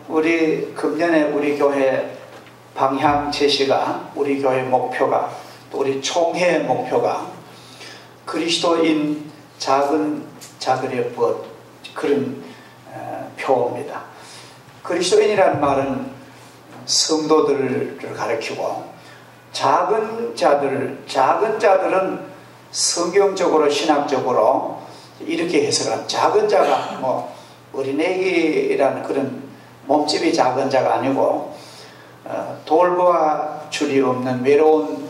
우리 금년에 우리 교회 방향 제시가, 우리 교회 목표가, 또 우리 총회의 목표가 그리스도인 작은 자들의 벗, 그런 표어입니다. 그리스도인이라는 말은 성도들을 가리키고, 작은 자들은 성경적으로 신학적으로 이렇게 해석을 합니다. 작은 자가 뭐 어린애기라는 그런 몸집이 작은 자가 아니고, 돌보아 줄이 없는 외로운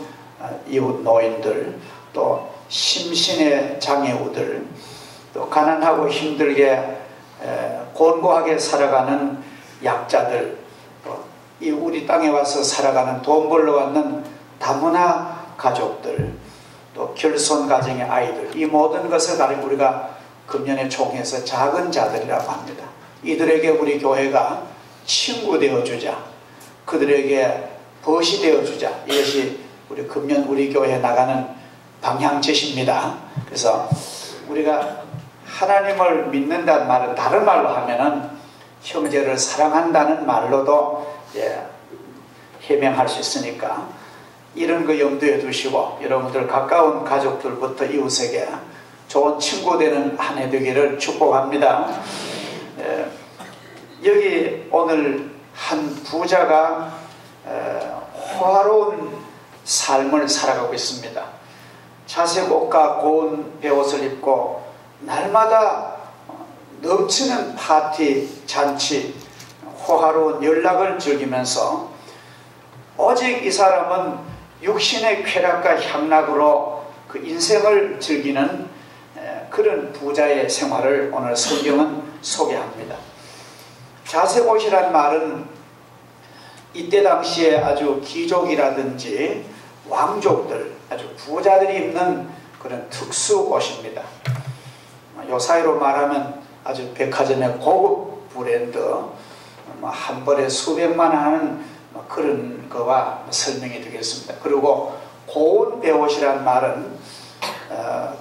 이웃 노인들, 또 심신의 장애우들, 또 가난하고 힘들게 곤고하게 살아가는 약자들, 또 이 우리 땅에 와서 살아가는 돈 벌러 왔는 다문화 가족들, 또 결손 가정의 아이들, 이 모든 것을 가리고 우리가 금년에 총회에서 작은 자들이라고 합니다. 이들에게 우리 교회가 친구 되어주자, 그들에게 벗이 되어주자, 이것이 우리 금년 우리 교회에 나가는 방향 제시입니다. 그래서 우리가 하나님을 믿는다는 말은 다른 말로 하면은 형제를 사랑한다는 말로도 해명할 수 있으니까, 이런 거 염두에 두시고 여러분들 가까운 가족들부터 이웃에게 좋은 친구 되는 한 해 되기를 축복합니다. 여기 오늘 한 부자가 호화로운 삶을 살아가고 있습니다. 자색 옷과 고운 베옷을 입고 날마다 넘치는 파티, 잔치, 호화로운 연락을 즐기면서, 오직 이 사람은 육신의 쾌락과 향락으로 그 인생을 즐기는 그런 부자의 생활을 오늘 성경은 소개합니다. 자색옷이란 말은 이때 당시에 아주 귀족이라든지 왕족들, 아주 부자들이 입는 그런 특수 옷입니다. 요 사이로 말하면 아주 백화점의 고급 브랜드, 한 벌에 수백만 원 하는 그런 거와 설명이 되겠습니다. 그리고 고운 베옷이란 말은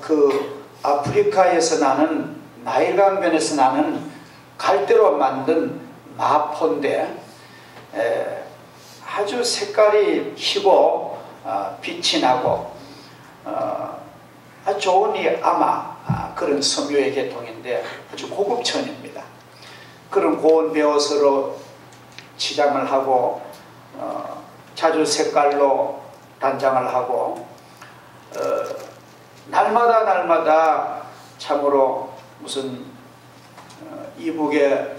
그 아프리카에서 나는, 나일강변에서 나는 갈대로 만든 마포인데 아주 색깔이 희고 빛이 나고 아주 좋은 이 아마 그런 섬유의 계통인데 아주 고급 천입니다. 그런 고운 베옷으로 치장을 하고 자주 색깔로 단장을 하고 날마다 참으로 무슨 이북의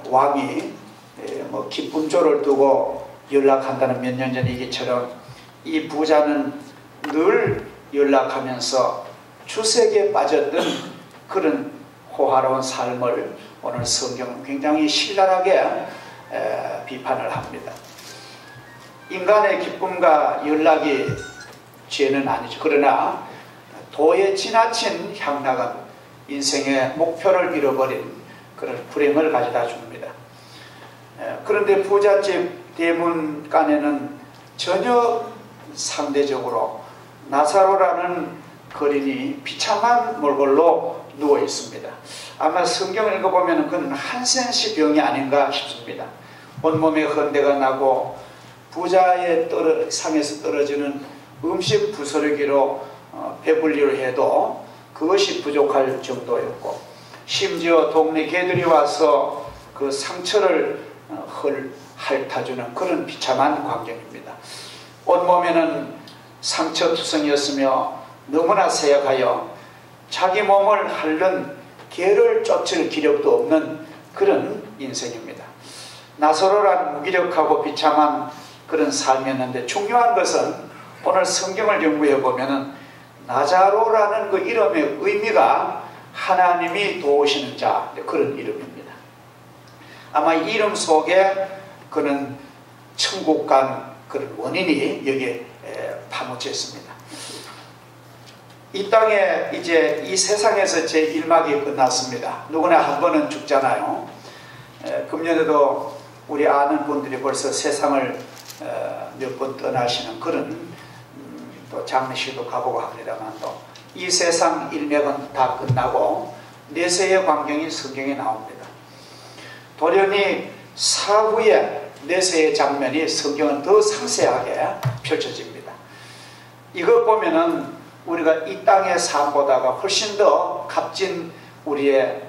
왕이 뭐 기쁨조를 두고 연락한다는 몇 년 전 얘기처럼, 이 부자는 늘 연락하면서 주색에 빠졌던 그런 호화로운 삶을 오늘 성경은 굉장히 신랄하게 비판을 합니다. 인간의 기쁨과 연락이 죄는 아니죠. 그러나 도에 지나친 향락은 인생의 목표를 잃어버린 그런 불행을 가져다 줍니다. 그런데 부잣집 대문간에는 전혀 상대적으로 나사로라는 거린이 비참한 몰골로 누워 있습니다. 아마 성경을 읽어보면 그는 한센시 병이 아닌가 싶습니다. 온몸에 헌대가 나고 부자의 상에서 떨어지는 음식 부스러기로 배불리를 해도 그것이 부족할 정도였고, 심지어 동네 개들이 와서 그 상처를 핥아주는 그런 비참한 광경입니다. 온몸에는 상처투성이었으며 너무나 쇠약하여 자기 몸을 핥는 개를 쫓을 기력도 없는 그런 인생입니다. 나사로란 무기력하고 비참한 그런 삶이었는데, 중요한 것은 오늘 성경을 연구해 보면은 나자로라는 그 이름의 의미가 하나님이 도우시는 자, 그런 이름입니다. 아마 이 이름 속에 그는 천국 간 그런 원인이 여기에 파묻혀 있습니다. 이 땅에 이제 이 세상에서 제 1막이 끝났습니다. 누구나 한 번은 죽잖아요. 금년에도 우리 아는 분들이 벌써 세상을 몇 번 떠나시는 그런 또 장례식도 가보고 합니다만, 또 이 세상 일맥은 다 끝나고 내세의 광경이 성경에 나옵니다. 돌연히 사후의 내세의 장면이 성경은 더 상세하게 펼쳐집니다. 이것 보면은 우리가 이 땅의 삶보다가 훨씬 더 값진 우리의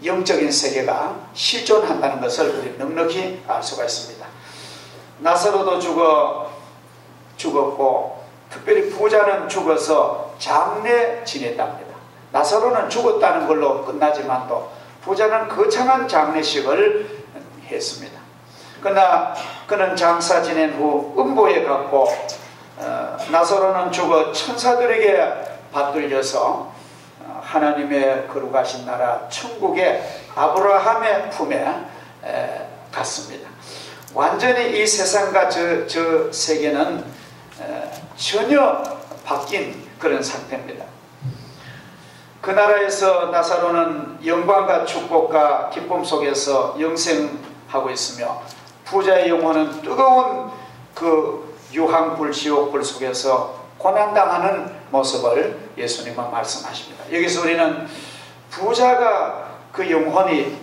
영적인 세계가 실존한다는 것을 우리 넉넉히 알 수가 있습니다. 나사로도 죽었고 특별히 부자는 죽어서 장례 지냈답니다. 나사로는 죽었다는 걸로 끝나지만도 부자는 거창한 장례식을 했습니다. 그러나 그는 장사 지낸 후 음부에 갔고 나사로는 죽어 천사들에게 받들려서 하나님의 거룩하신 나라 천국의 아브라함의 품에 갔습니다. 완전히 이 세상과 저 세계는 전혀 바뀐 그런 상태입니다. 그 나라에서 나사로는 영광과 축복과 기쁨 속에서 영생하고 있으며 부자의 영혼은 뜨거운 그 유황불 지옥불 속에서 고난당하는 모습을 예수님은 말씀하십니다. 여기서 우리는 부자가 그 영혼이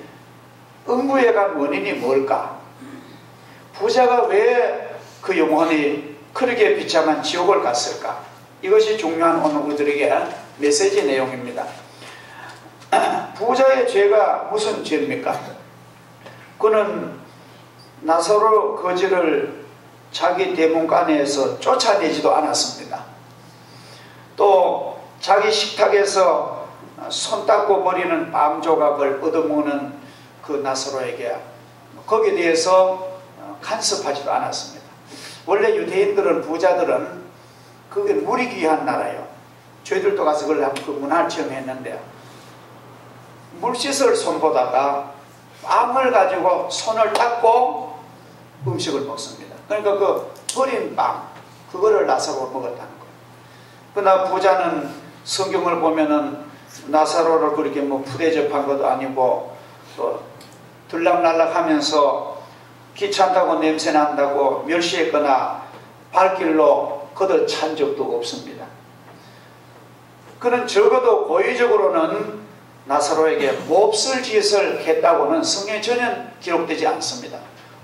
음부에 간 원인이 뭘까? 부자가 왜 그 영혼이 그렇게 비참한 지옥을 갔을까? 이것이 중요한 오늘 우리들에게 메시지 내용입니다. 부자의 죄가 무슨 죄입니까? 그는 나사로 거지를 자기 대문간에서 쫓아내지도 않았습니다. 또 자기 식탁에서 손 닦고 버리는 빵 조각을 얻어먹는 그 나사로에게 거기에 대해서 간섭하지도 않았습니다. 원래 유대인들은 부자들은 그게 물이 귀한 나라예요. 저희들도 가서 그걸 그 문화를 체험했는데요. 물씻을 손보다가 빵을 가지고 손을 닦고 음식을 먹습니다. 그러니까 그 버린 빵 그거를 나사로가 먹었다는 거예요. 그러나 부자는 성경을 보면은 나사로를 그렇게 뭐 푸대접한 것도 아니고 또 들락날락하면서 귀찮다고 냄새난다고 멸시했거나 발길로 걷어찬 적도 없습니다. 그는 적어도 고의적으로는 나사로에게 몹쓸 짓을 했다고는 성경에 전혀 기록되지 않습니다.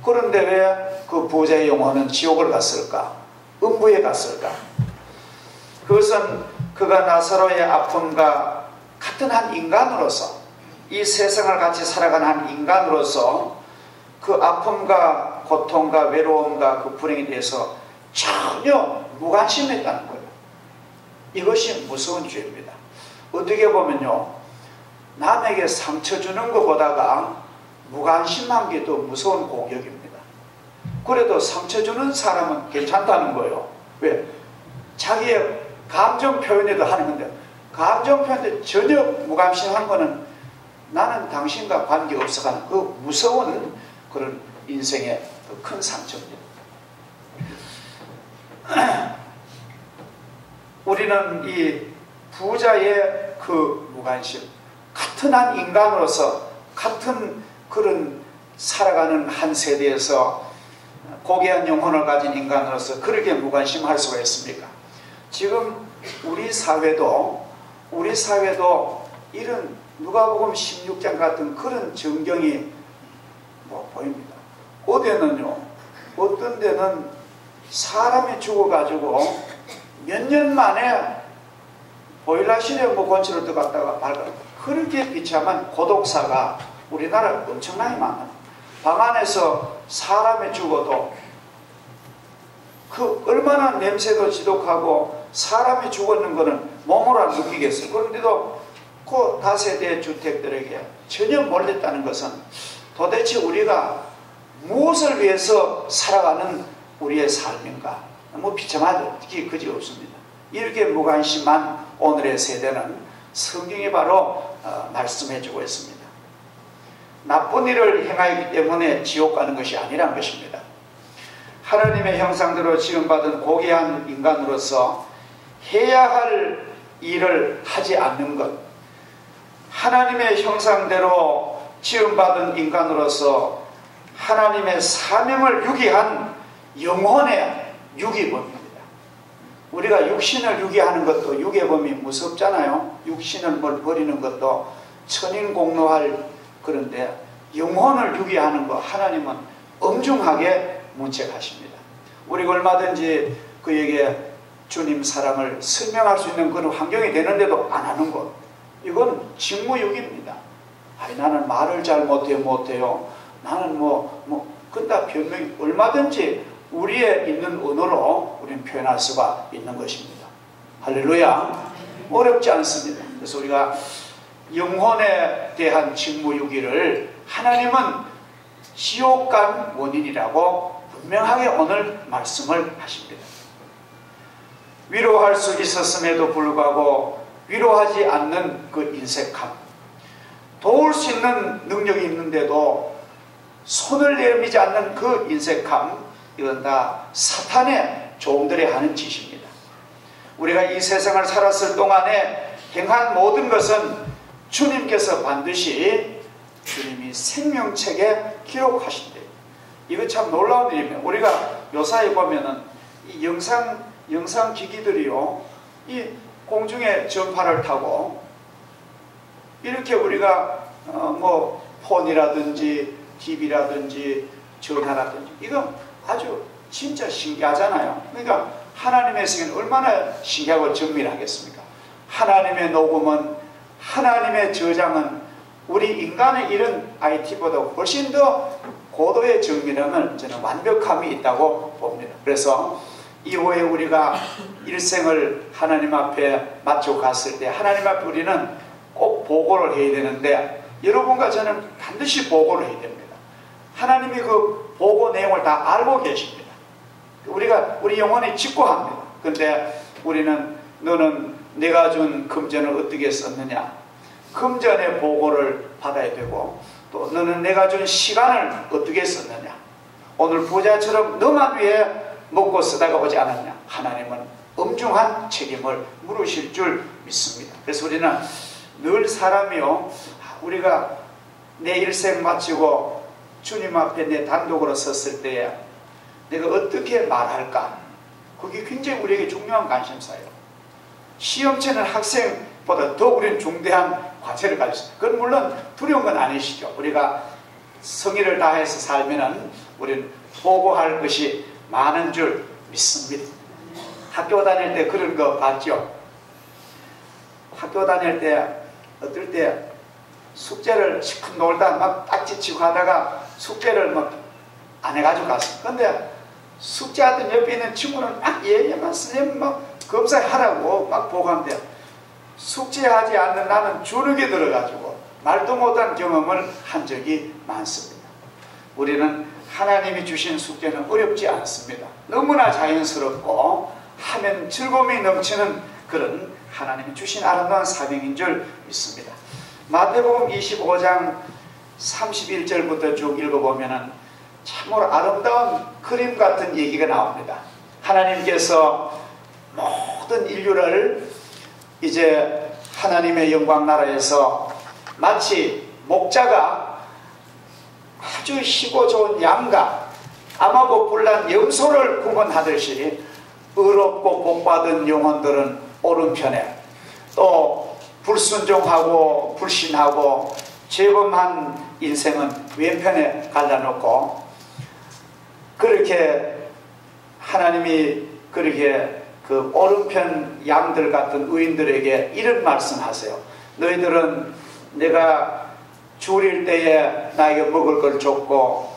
그런데 왜 그 부자의 영혼은 지옥을 갔을까? 음부에 갔을까? 그것은 그가 나사로의 아픔과 같은 한 인간으로서 이 세상을 같이 살아가는 한 인간으로서 그 아픔과 고통과 외로움과 그 불행에 대해서 전혀 무관심했다는 거예요. 이것이 무서운 죄입니다. 어떻게 보면요, 남에게 상처 주는 것보다가 무관심한 게 더 무서운 공격입니다. 그래도 상처 주는 사람은 괜찮다는 거예요. 왜? 자기의 감정 표현에도 하는 건데, 감정 표현에 전혀 무관심한 거는 나는 당신과 관계없어 하는 그 무서운 그런 인생의 큰 상처입니다. 우리는 이 부자의 그 무관심, 같은 한 인간으로서 같은 그런 살아가는 한 세대에서 고귀한 영혼을 가진 인간으로서 그렇게 무관심할 수가 있습니까? 지금 우리 사회도 이런 누가복음 16장 같은 그런 전경이 보입니다. 어떤 데는 사람이 죽어가지고 몇 년 만에 보일러실에 건치를 들어갔다가 발견. 그렇게 비참한 고독사가 우리나라에 엄청나게 많아요. 방 안에서 사람이 죽어도 그 얼마나 냄새도 지독하고 사람이 죽었는 거는 몸으로 안 느끼겠어요. 그런데도 그 다세대 주택들에게 전혀 몰렸다는 것은 도대체 우리가 무엇을 위해서 살아가는 우리의 삶인가? 너무 비참하죠. 그지 없습니다. 이렇게 무관심한 오늘의 세대는 성경이 바로 말씀해주고 있습니다. 나쁜 일을 행하기 때문에 지옥 가는 것이 아니란 것입니다. 하나님의 형상대로 지음받은 고귀한 인간으로서 해야 할 일을 하지 않는 것, 하나님의 형상대로 지음받은 인간으로서 하나님의 사명을 유기한 영혼의 유기범입니다. 우리가 육신을 유기하는 것도 유괴범이 무섭잖아요. 육신을 버리는 것도 천인공노할, 그런데 영혼을 유기하는 거 하나님은 엄중하게 문책하십니다. 우리가 얼마든지 그에게 주님 사랑을 설명할 수 있는 그런 환경이 되는데도 안 하는 것, 이건 직무유기입니다. 아니, 나는 말을 잘 못해요. 나는 근다 변명이 얼마든지 우리의 있는 언어로 우리는 표현할 수가 있는 것입니다. 할렐루야. 어렵지 않습니다. 그래서 우리가 영혼에 대한 직무유기를 하나님은 지옥간 원인이라고 분명하게 오늘 말씀을 하십니다. 위로할 수 있었음에도 불구하고 위로하지 않는 그 인색함, 도울 수 있는 능력이 있는데도 손을 내밀지 않는 그 인색함, 이건 다 사탄의 종들이 하는 짓입니다. 우리가 이 세상을 살았을 동안에 행한 모든 것은 주님께서 반드시 주님이 생명책에 기록하신대요. 이거 참 놀라운 일입니다. 우리가 요사에 보면은 이 영상 기기들이요, 이 공중에 전파를 타고 이렇게 우리가 폰이라든지 TV라든지 전화라든지, 이거 아주 진짜 신기하잖아요. 그러니까 하나님의 세계는 얼마나 신기하고 정밀하겠습니까? 하나님의 녹음은, 하나님의 저장은 우리 인간의 이런 IT보다 훨씬 더 고도의 정밀함을 저는 완벽함이 있다고 봅니다. 그래서 이후에 우리가 일생을 하나님 앞에 마치고 갔을 때 하나님 앞에 우리는 꼭 보고를 해야 되는데, 여러분과 저는 반드시 보고를 해야 됩니다. 하나님이 그 보고 내용을 다 알고 계십니다. 우리 영혼이 직구합니다. 그런데 우리는, 너는 내가 준 금전을 어떻게 썼느냐, 금전의 보고를 받아야 되고, 또 너는 내가 준 시간을 어떻게 썼느냐, 오늘 부자처럼 너만 위해 먹고 쓰다가 오지 않았냐, 하나님은 엄중한 책임을 물으실 줄 믿습니다. 그래서 우리는 늘 사람이요, 우리가 내 일생 마치고 주님 앞에 내 단독으로 섰을 때에 내가 어떻게 말할까, 그게 굉장히 우리에게 중요한 관심사예요. 시험 치는 학생보다 더 우리는 중대한 과제를 가지고 있습니다. 그건 물론 두려운 건 아니시죠. 우리가 성의를 다해서 살면은 우리는 보고할 것이 많은 줄 믿습니다. 학교 다닐 때 그런 거 봤죠? 학교 다닐 때 어떨 때 숙제를 시큰 놀다 막 딱지치고 하다가 숙제를 막 안 해가지고 갔어. 근데 숙제하던 옆에 있는 친구는 막 얘기만 선생님 막 검사하라고 막 보고한대. 숙제하지 않는 나는 주눅이 들어가지고 말도 못한 경험을 한 적이 많습니다. 우리는 하나님이 주신 숙제는 어렵지 않습니다. 너무나 자연스럽고 하면 즐거움이 넘치는 그런 하나님이 주신 아름다운 사명인 줄 믿습니다. 마태복음 25장 31절부터 쭉 읽어보면 참으로 아름다운 그림 같은 얘기가 나옵니다. 하나님께서 모든 인류를 이제 하나님의 영광 나라에서 마치 목자가 아주 희고 좋은 양과 암하고 불난 염소를 구분하듯이 의롭고 복받은 영혼들은 오른편에, 또 불순종하고 불신하고 죄범한 인생은 왼편에 갈라놓고, 그렇게 하나님이 그렇게 그 오른편 양들 같은 의인들에게 이런 말씀하세요. 너희들은 내가 줄일 때에 나에게 먹을 걸 줬고,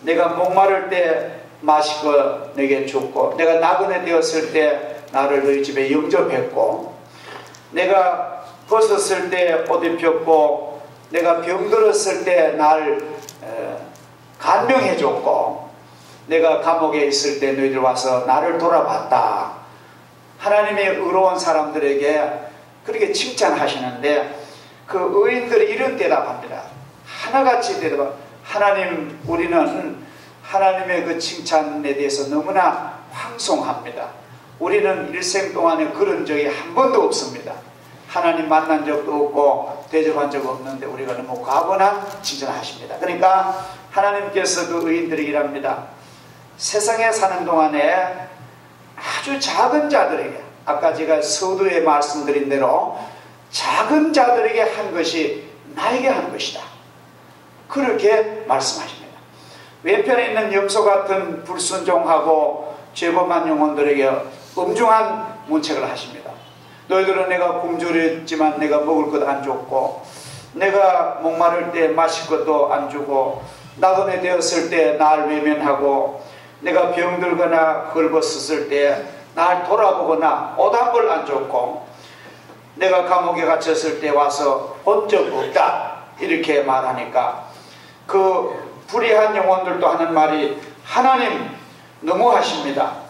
내가 목마를 때 마실 거 내게 줬고, 내가 나그네 되었을 때 나를 너희 집에 영접했고, 내가 벗었을 때 옷 입혔고, 내가 병들었을 때 날 간병해줬고, 내가 감옥에 있을 때 너희들 와서 나를 돌아봤다. 하나님의 의로운 사람들에게 그렇게 칭찬하시는데, 그 의인들이 이런 대답합니다. 하나같이 대답합니다. 하나님, 우리는 하나님의 그 칭찬에 대해서 너무나 황송합니다. 우리는 일생 동안에 그런 적이 한 번도 없습니다. 하나님 만난 적도 없고 대접한 적 없는데 우리가 너무 과분한 칭찬을 하십니다. 그러니까 하나님께서 그 의인들에게 이랍니다. 세상에 사는 동안에 아주 작은 자들에게, 아까 제가 서두에 말씀드린 대로 작은 자들에게 한 것이 나에게 한 것이다. 그렇게 말씀하십니다. 왼편에 있는 염소 같은 불순종하고 죄범한 영혼들에게 엄중한 문책을 하십니다. 너희들은 내가 굶주렸지만 내가 먹을 것 안 줬고, 내가 목마를 때 마실 것도 안 주고, 나그네 되었을 때 날 외면하고, 내가 병들거나 헐벗었을 때 날 돌아보거나 옷 한 벌 안 줬고, 내가 감옥에 갇혔을 때 와서 본 적 없다, 이렇게 말하니까 그 불의한 영혼들도 하는 말이, 하나님 너무하십니다.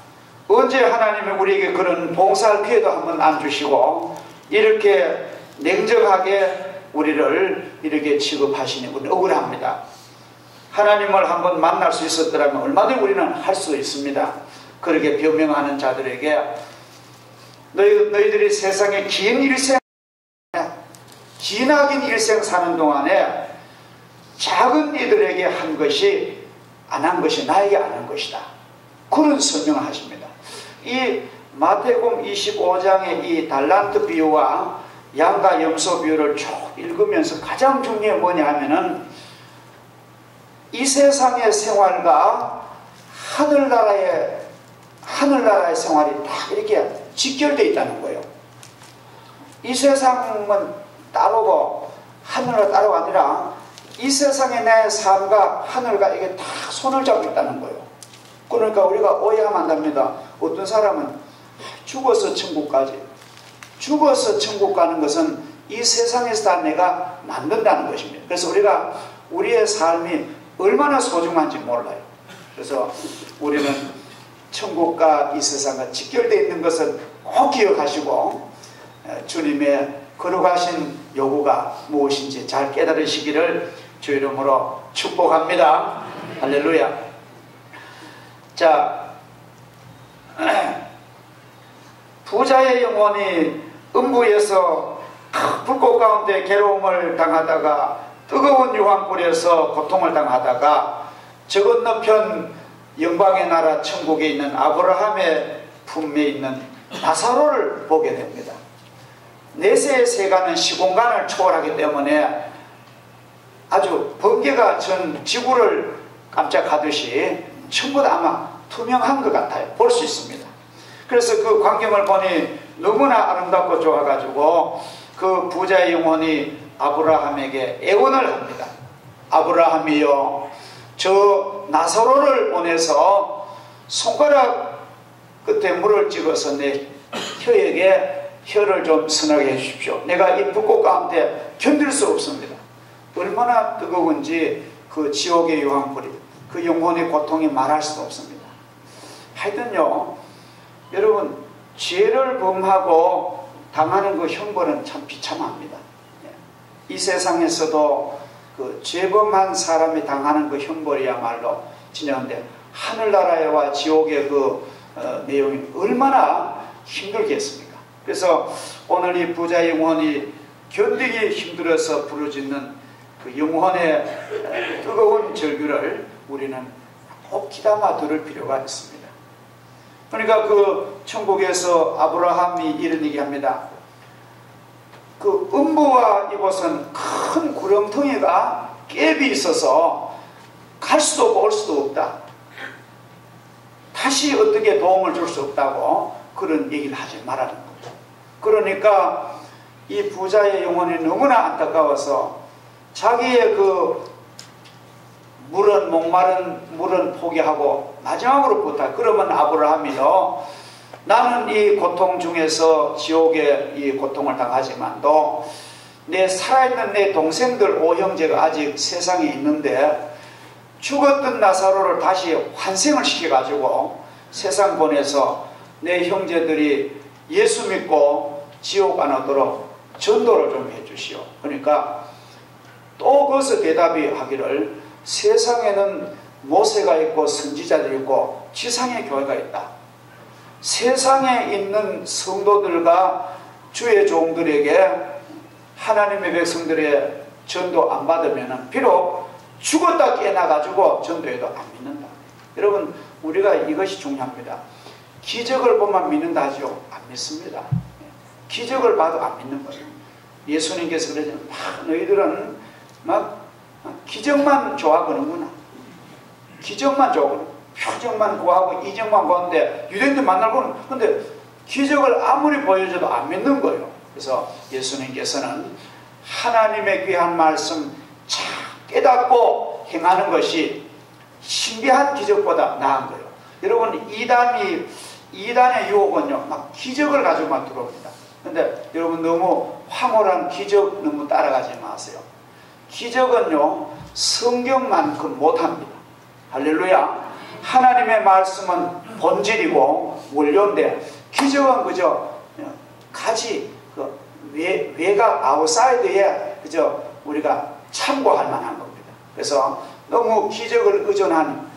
언제 하나님이 우리에게 그런 봉사할 기회도 한번 안 주시고 이렇게 냉정하게 우리를 이렇게 취급하시니 우리는 억울합니다. 하나님을 한번 만날 수 있었더라면 얼마든지 우리는 할 수 있습니다. 그렇게 변명하는 자들에게 너희들이 세상에 기나긴 일생 사는 동안에 작은 이들에게 한 것이 안 한 것이 나에게 안 한 것이다, 그런 설명을 하십니다. 이 마태복음 25장의 이 달란트 비유와 양과 염소 비유를 쭉 읽으면서 가장 중요한 뭐냐 하면은 이 세상의 생활과 하늘나라의 생활이 다 이렇게 직결되어 있다는 거예요. 이 세상은 따로고 하늘은 따로가 아니라 이 세상의 내 삶과 하늘과 이게 다 손을 잡고 있다는 거예요. 그러니까 우리가 오해하면 안 됩니다. 어떤 사람은 죽어서 천국 가지, 죽어서 천국 가는 것은 이 세상에서 다 내가 만든다는 것입니다. 그래서 우리가 우리의 삶이 얼마나 소중한지 몰라요. 그래서 우리는 천국과 이 세상과 직결되어 있는 것을 꼭 기억하시고 주님의 거룩하신 요구가 무엇인지 잘 깨달으시기를 주 이름으로 축복합니다. 할렐루야. 자, 부자의 영혼이 음부에서 불꽃 가운데 괴로움을 당하다가 뜨거운 유황불에서 고통을 당하다가 저 건너편 영광의 나라 천국에 있는 아브라함의 품에 있는 나사로를 보게 됩니다. 내세의 세간은 시공간을 초월하기 때문에 아주 번개가 전 지구를 깜짝하듯이 전부 다 아마 투명한 것 같아요. 볼 수 있습니다. 그래서 그 광경을 보니 너무나 아름답고 좋아가지고 그 부자의 영혼이 아브라함에게 애원을 합니다. 아브라함이여, 저 나사로를 보내서 손가락 끝에 물을 찍어서 내 혀에게 혀를 좀 선하게 해주십시오. 내가 이 불꽃 가운데 견딜 수 없습니다. 얼마나 뜨거운지 그 지옥의 유황불이, 그 영혼의 고통이 말할 수도 없습니다. 하여튼요, 여러분, 죄를 범하고 당하는 그 형벌은 참 비참합니다. 이 세상에서도 그 죄범한 사람이 당하는 그 형벌이야말로 진짜인데, 하늘나라와 지옥의 그 내용이 얼마나 힘들겠습니까? 그래서 오늘 이 부자 영혼이 견디기 힘들어서 부르짖는 그 영혼의 뜨거운 절규를 우리는 꼭 귀담아 들을 필요가 있습니다. 그러니까 그 천국에서 아브라함이 이런 얘기합니다. 그 음부와 이곳은 큰 구렁텅이가 갭이 있어서 갈 수도 없고 올 수도 없다. 다시 어떻게 도움을 줄 수 없다고 그런 얘기를 하지 말라는 거죠. 그러니까 이 부자의 영혼이 너무나 안타까워서 자기의 그 물은, 목마른 물은 포기하고 마지막으로 부탁. 그러면 아브라함이 너, 나는 이 고통 중에서 지옥의 이 고통을 당하지만도 내 살아있는 내 동생들 5형제가 아직 세상에 있는데 죽었던 나사로를 다시 환생을 시켜가지고 세상 보내서 내 형제들이 예수 믿고 지옥 안 오도록 전도를 좀 해주시오. 그러니까 또 거기서 대답이 하기를, 세상에는 모세가 있고 선지자들이 있고 지상의 교회가 있다. 세상에 있는 성도들과 주의 종들에게 하나님의 백성들의 전도 안 받으면 비록 죽었다 깨어나가지고 전도해도 안 믿는다. 여러분, 우리가 이것이 중요합니다. 기적을 보면 믿는다 하죠. 안 믿습니다. 기적을 봐도 안 믿는 거예요. 예수님께서 그러잖아요. 너희들은 막 기적만 좋아하는구나. 기적만 좋아하고 표적만 구하고 이적만 구하는데 유대인들 만나고는 근데 기적을 아무리 보여줘도 안 믿는 거예요. 그래서 예수님께서는 하나님의 귀한 말씀 잘 깨닫고 행하는 것이 신비한 기적보다 나은 거예요. 여러분 이단의 유혹은요 막 기적을 가지고만 들어옵니다. 근데 여러분 너무 황홀한 기적 너무 따라가지 마세요. 기적은요 성경만큼 못합니다. 할렐루야. 하나님의 말씀은 본질이고 원료인데 기적은 그저 가지 외곽 아웃사이드에 그저 우리가 참고할 만한 겁니다. 그래서 너무 기적을 의존한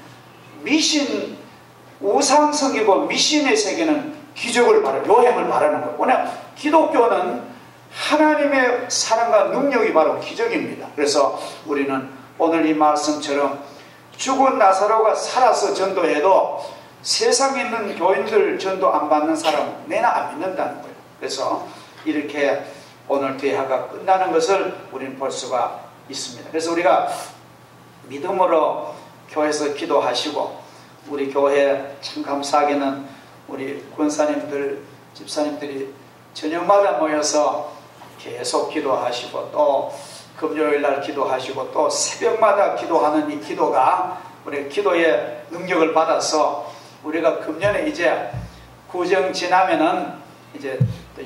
미신 우상성이고 미신의 세계는 기적을 말하는 요행을 말하는 거예요. 오늘 기독교는 하나님의 사랑과 능력이 바로 기적입니다. 그래서 우리는 오늘 이 말씀처럼 죽은 나사로가 살아서 전도해도 세상에 있는 교인들 전도 안 받는 사람은 내나 안 믿는다는 거예요. 그래서 이렇게 오늘 대화가 끝나는 것을 우리는 볼 수가 있습니다. 그래서 우리가 믿음으로 교회에서 기도하시고 우리 교회 참 감사하게는 우리 권사님들 집사님들이 저녁마다 모여서 계속 기도하시고 또 금요일날 기도하시고 또 새벽마다 기도하는 이 기도가 우리 기도의 능력을 받아서 우리가 금년에 이제 구정 지나면은 이제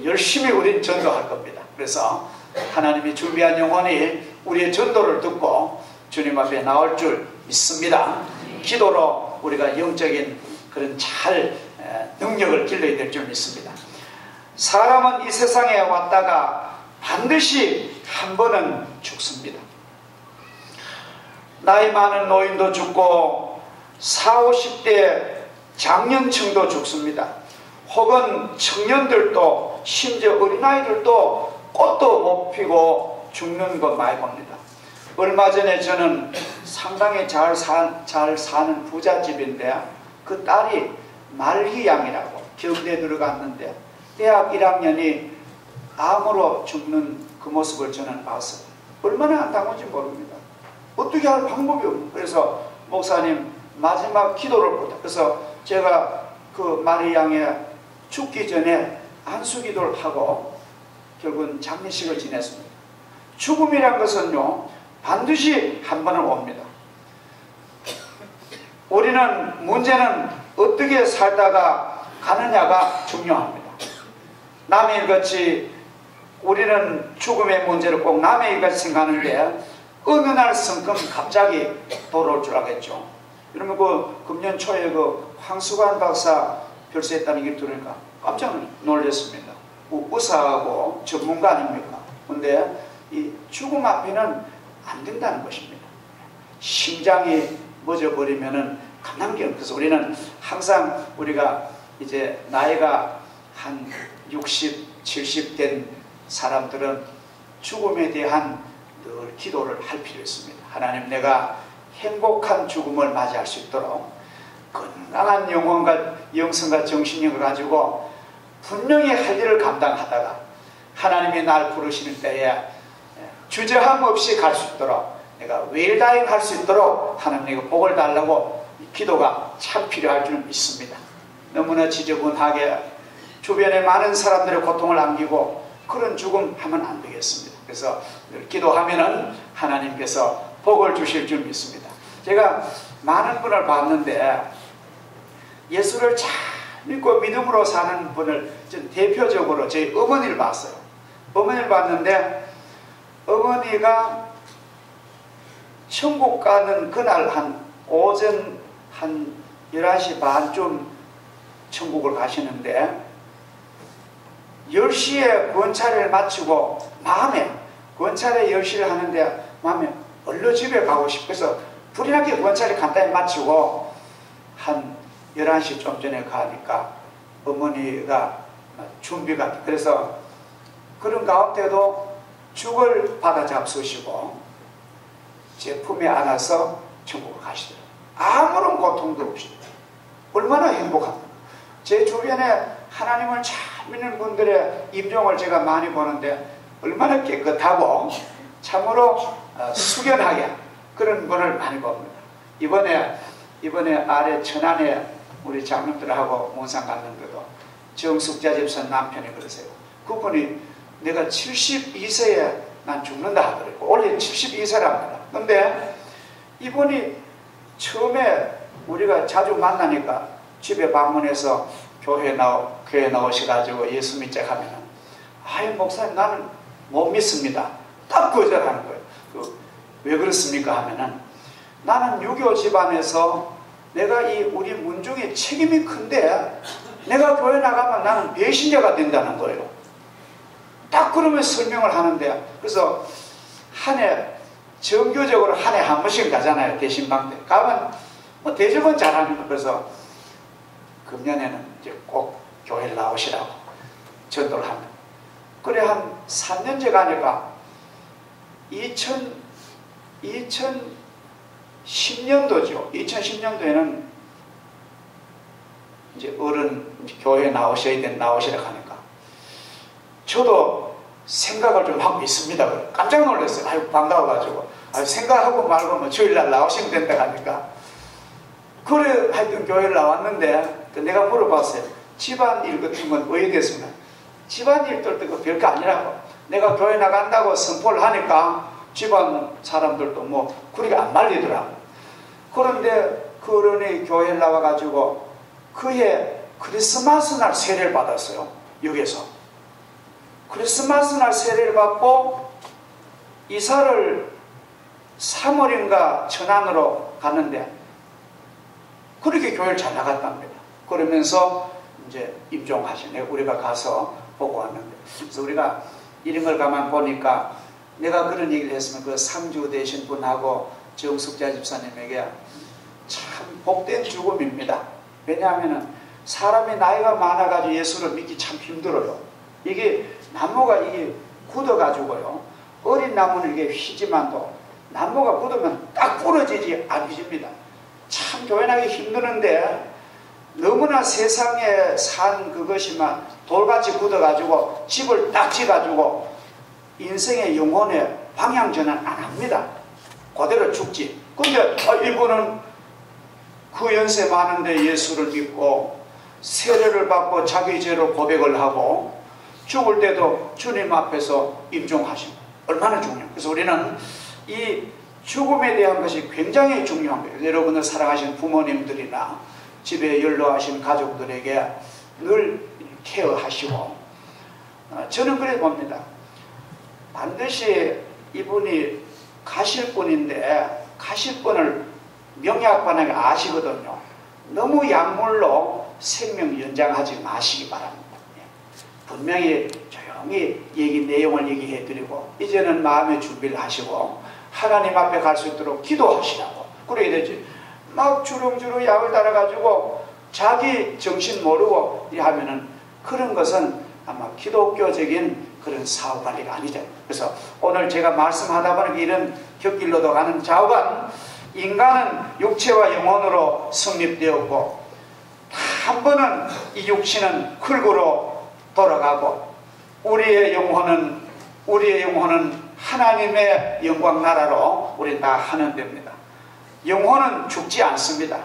열심히 우린 전도할 겁니다. 그래서 하나님이 준비한 영혼이 우리의 전도를 듣고 주님 앞에 나올 줄 믿습니다. 기도로 우리가 영적인 그런 잘 능력을 길러야 될 줄 믿습니다. 사람은 이 세상에 왔다가 반드시 한 번은 죽습니다. 나이 많은 노인도 죽고 40, 50대 장년층도 죽습니다. 혹은 청년들도 심지어 어린아이들도 꽃도 못 피고 죽는 것 많이 봅니다. 얼마 전에 저는 상당히 잘 사는 부잣집인데 그 딸이 말기양이라고 경대에 들어갔는데 대학 1학년이 암으로 죽는 그 모습을 저는 봤어요. 얼마나 안타까운지 모릅니다. 어떻게 할 방법이 없는. 그래서 목사님 마지막 기도를 보다. 그래서 제가 그 마리양의 죽기 전에 안수기도를 하고 결국은 장례식을 지냈습니다. 죽음이란 것은요 반드시 한 번은 옵니다. 우리는 문제는 어떻게 살다가 가느냐가 중요합니다. 남의 일같이 우리는 죽음의 문제를 꼭 남의 일같이 생각하는데 어느 날 성큼 갑자기 돌아올 줄 알겠죠. 그러면 그 금년 초에 그 황수관 박사 별세했다는 얘기를 들으니까 깜짝 놀랐습니다. 의사하고 전문가 아닙니까? 근데 이 죽음 앞에는 안 된다는 것입니다. 심장이 멎어버리면은 감당기. 그래서 우리는 항상 우리가 이제 나이가 한 60, 70 된 사람들은 죽음에 대한 늘 기도를 할 필요 있습니다. 하나님, 내가 행복한 죽음을 맞이할 수 있도록 건강한 영혼과 영성과 정신력을 가지고 분명히 할 일을 감당하다가 하나님이 날 부르시는 때에 주저함 없이 갈 수 있도록, 내가 웰다잉 할 수 있도록 하나님 내가 복을 달라고 기도가 참 필요할 줄 믿습니다. 너무나 지저분하게 주변에 많은 사람들의 고통을 안기고 그런 죽음 하면 안 되겠습니다. 그래서 기도하면은 하나님께서 복을 주실 줄 믿습니다. 제가 많은 분을 봤는데 예수를 잘 믿고 믿음으로 사는 분을 좀 대표적으로 저희 어머니를 봤어요. 어머니를 봤는데 어머니가 천국 가는 그날 한 오전 한 11시 반쯤 천국을 가시는데 10시에 권찰을 마치고 마음에 권찰에 10시를 하는데 마음에 얼른 집에 가고 싶어서 불이나게 권찰을 간단히 마치고 한 11시 좀 전에 가니까 어머니가 준비가, 그래서 그런 가운데도 죽을 받아 잡수시고 제 품에 안아서 천국을 가시더라고요. 아무런 고통도 없이. 얼마나 행복합니까? 제 주변에 하나님을 잘 믿는 분들의 임종을 제가 많이 보는데 얼마나 깨끗하고 참으로 숙연하게 그런 분을 많이 봅니다. 이번에 아래 천안에 우리 장로들하고 문상 갔는데도 정숙자 집사 남편이 그러세요. 그분이 내가 72세에 난 죽는다 하더라고요. 원래 72세랍니다. 근데 이분이 처음에 우리가 자주 만나니까 집에 방문해서 교회 나오셔가지고 예수 믿자 하면은, 아이 목사님 나는 못 믿습니다. 딱 거절하는 거예요. 왜 그렇습니까 하면은, 나는 유교 집안에서 내가 이 우리 문중에 책임이 큰데 내가 교회 나가면 나는 배신자가 된다는 거예요. 딱 그러면 설명을 하는데, 그래서 한 해 정교적으로 한 해 한 번씩 가잖아요. 대신방 때 가면 뭐 대접은 잘하니까. 그래서 금년에는 이제 꼭 교회를 나오시라고 전도를 합니다. 그래 한 3년째 가니까 2010년도죠. 2010년도에는 이제 어른 교회 나오시라고 하니까 저도 생각을 좀 하고 있습니다. 깜짝 놀랐어요. 아유, 반가워가지고. 생각하고 말고 뭐 주일날 나오시면 된다 하니까. 그래, 하여튼 교회를 나왔는데, 내가 물어봤어요. 집안일 같은 건 왜 됐습니까? 집안일도 별거 아니라고. 내가 교회 나간다고 선포를 하니까 집안 사람들도 뭐, 그렇게 안 말리더라고. 그런데 그 어른이 교회를 나와가지고 그해 크리스마스 날 세례를 받았어요. 여기서. 크리스마스 날 세례를 받고 이사를 3월인가 천안으로 갔는데 그렇게 교회를 잘 나갔답니다. 그러면서 이제 임종하시네. 우리가 가서 보고 왔는데, 그래서 우리가 이런 걸 가만 보니까 내가 그런 얘기를 했으면 그 상주 되신 분하고 정숙자 집사님에게 참 복된 죽음입니다. 왜냐하면 사람이 나이가 많아가지고 예수를 믿기 참 힘들어요. 이게 나무가 이게 굳어가지고요. 어린 나무는 이게 휘지만도 나무가 굳으면 딱 부러지지 안 휘집니다. 참 교회 나기 힘드는데 너무나 세상에 산 그것이만 돌같이 굳어가지고 집을 딱 지가지고 인생의 영혼의 방향 전환 안 합니다. 그대로 죽지. 근데 이분은 그 연세 많은데 예수를 믿고 세례를 받고 자기 죄로 고백을 하고 죽을 때도 주님 앞에서 임종하십니다. 얼마나 중요해요. 그래서 우리는 이 죽음에 대한 것이 굉장히 중요한 거예요. 여러분을 사랑하시는 부모님들이나 집에 연로하신 가족들에게 늘 케어하시고, 저는 그래 봅니다. 반드시 이분이 가실 분인데 가실 분을 명약관하게 아시거든요. 너무 약물로 생명 연장하지 마시기 바랍니다. 분명히 조용히 내용을 얘기해 드리고 이제는 마음의 준비를 하시고 하나님 앞에 갈 수 있도록 기도하시라고 그래야 되지. 막 주렁주렁 약을 따라가지고 자기 정신 모르고 하면은 그런 것은 아마 기독교적인 그런 사후관리가 아니죠. 그래서 오늘 제가 말씀하다 보니까 이런 곁길로도 가는 좌우간, 인간은 육체와 영혼으로 성립되었고 한 번은 이 육신은 흙으로 돌아가고 우리의 영혼은 하나님의 영광 나라로 우리 다 하는 됩니다. 영혼은 죽지 않습니다.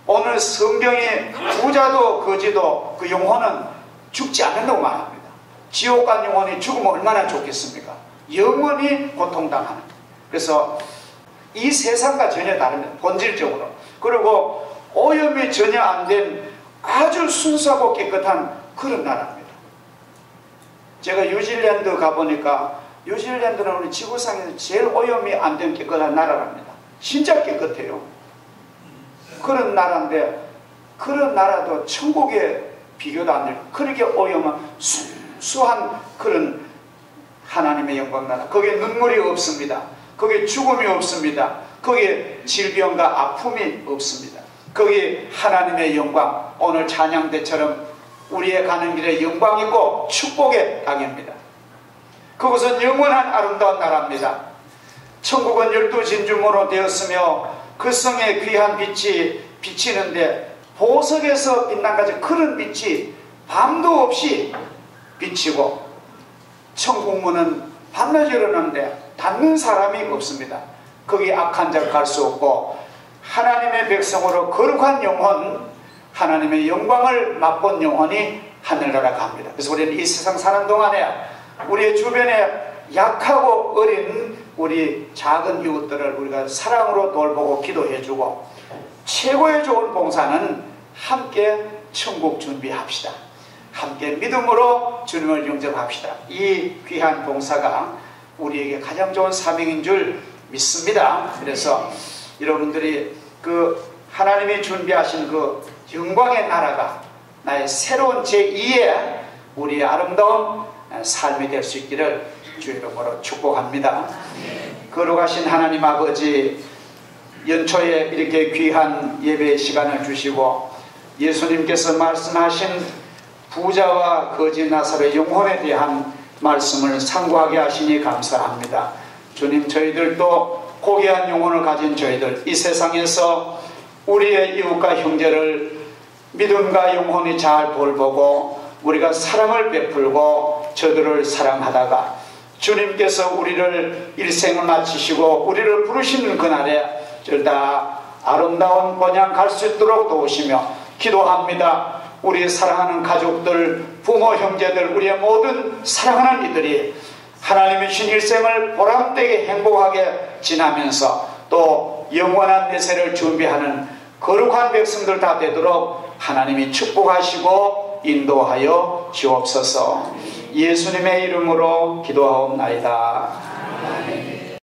오늘 성경에 부자도 거지도 그 영혼은 죽지 않는다고 말합니다. 지옥 간 영혼이 죽으면 얼마나 좋겠습니까? 영원히 고통당하는. 그래서 이 세상과 전혀 다릅니다. 본질적으로. 그리고 오염이 전혀 안 된 아주 순수하고 깨끗한 그런 나라입니다. 제가 뉴질랜드 가보니까 뉴질랜드는 우리 지구상에서 제일 오염이 안 된 깨끗한 나라랍니다. 진짜 깨끗해요. 그런 나라인데 그런 나라도 천국에 비교도 안 돼요. 그렇게 오염한 순수한 그런 하나님의 영광 나라. 거기에 눈물이 없습니다. 거기에 죽음이 없습니다. 거기에 질병과 아픔이 없습니다. 거기에 하나님의 영광, 오늘 찬양대처럼 우리의 가는 길에 영광 있고 축복의 땅입니다. 그것은 영원한 아름다운 나라입니다. 천국은 12진주문으로 되었으며 그 성에 귀한 빛이 비치는데 보석에서 빛난 같이 그런 빛이 밤도 없이 비치고, 천국문은 밤낮이 열어놓는데 닫는 사람이 없습니다. 거기 악한 자가 갈 수 없고, 하나님의 백성으로 거룩한 영혼, 하나님의 영광을 맛본 영혼이 하늘나라 갑니다. 그래서 우리는 이 세상 사는 동안에 우리의 주변에 약하고 어린 우리 작은 이웃들을 우리가 사랑으로 돌보고 기도해주고, 최고의 좋은 봉사는 함께 천국 준비합시다. 함께 믿음으로 주님을 영접합시다. 이 귀한 봉사가 우리에게 가장 좋은 사명인 줄 믿습니다. 그래서 여러분들이 그 하나님이 준비하신 그 영광의 나라가 나의 새로운 제2의 우리의 아름다운 삶이 될 수 있기를 주의 이름으로 축복합니다. 거룩하신 하나님 아버지, 연초에 이렇게 귀한 예배의 시간을 주시고 예수님께서 말씀하신 부자와 거지 나사로의 영혼에 대한 말씀을 상고하게 하시니 감사합니다. 주님, 저희들도 고귀한 영혼을 가진 저희들, 이 세상에서 우리의 이웃과 형제를 믿음과 영혼이 잘 돌보고 우리가 사랑을 베풀고 저들을 사랑하다가 주님께서 우리를 일생을 마치시고 우리를 부르시는 그날에 저를 다 아름다운 본향 갈 수 있도록 도우시며 기도합니다. 우리 사랑하는 가족들, 부모, 형제들, 우리의 모든 사랑하는 이들이 하나님이 주신 일생을 보람되게 행복하게 지나면서 또 영원한 내세를 준비하는 거룩한 백성들 다 되도록 하나님이 축복하시고 인도하여 주옵소서. 예수님의 이름으로 기도하옵나이다.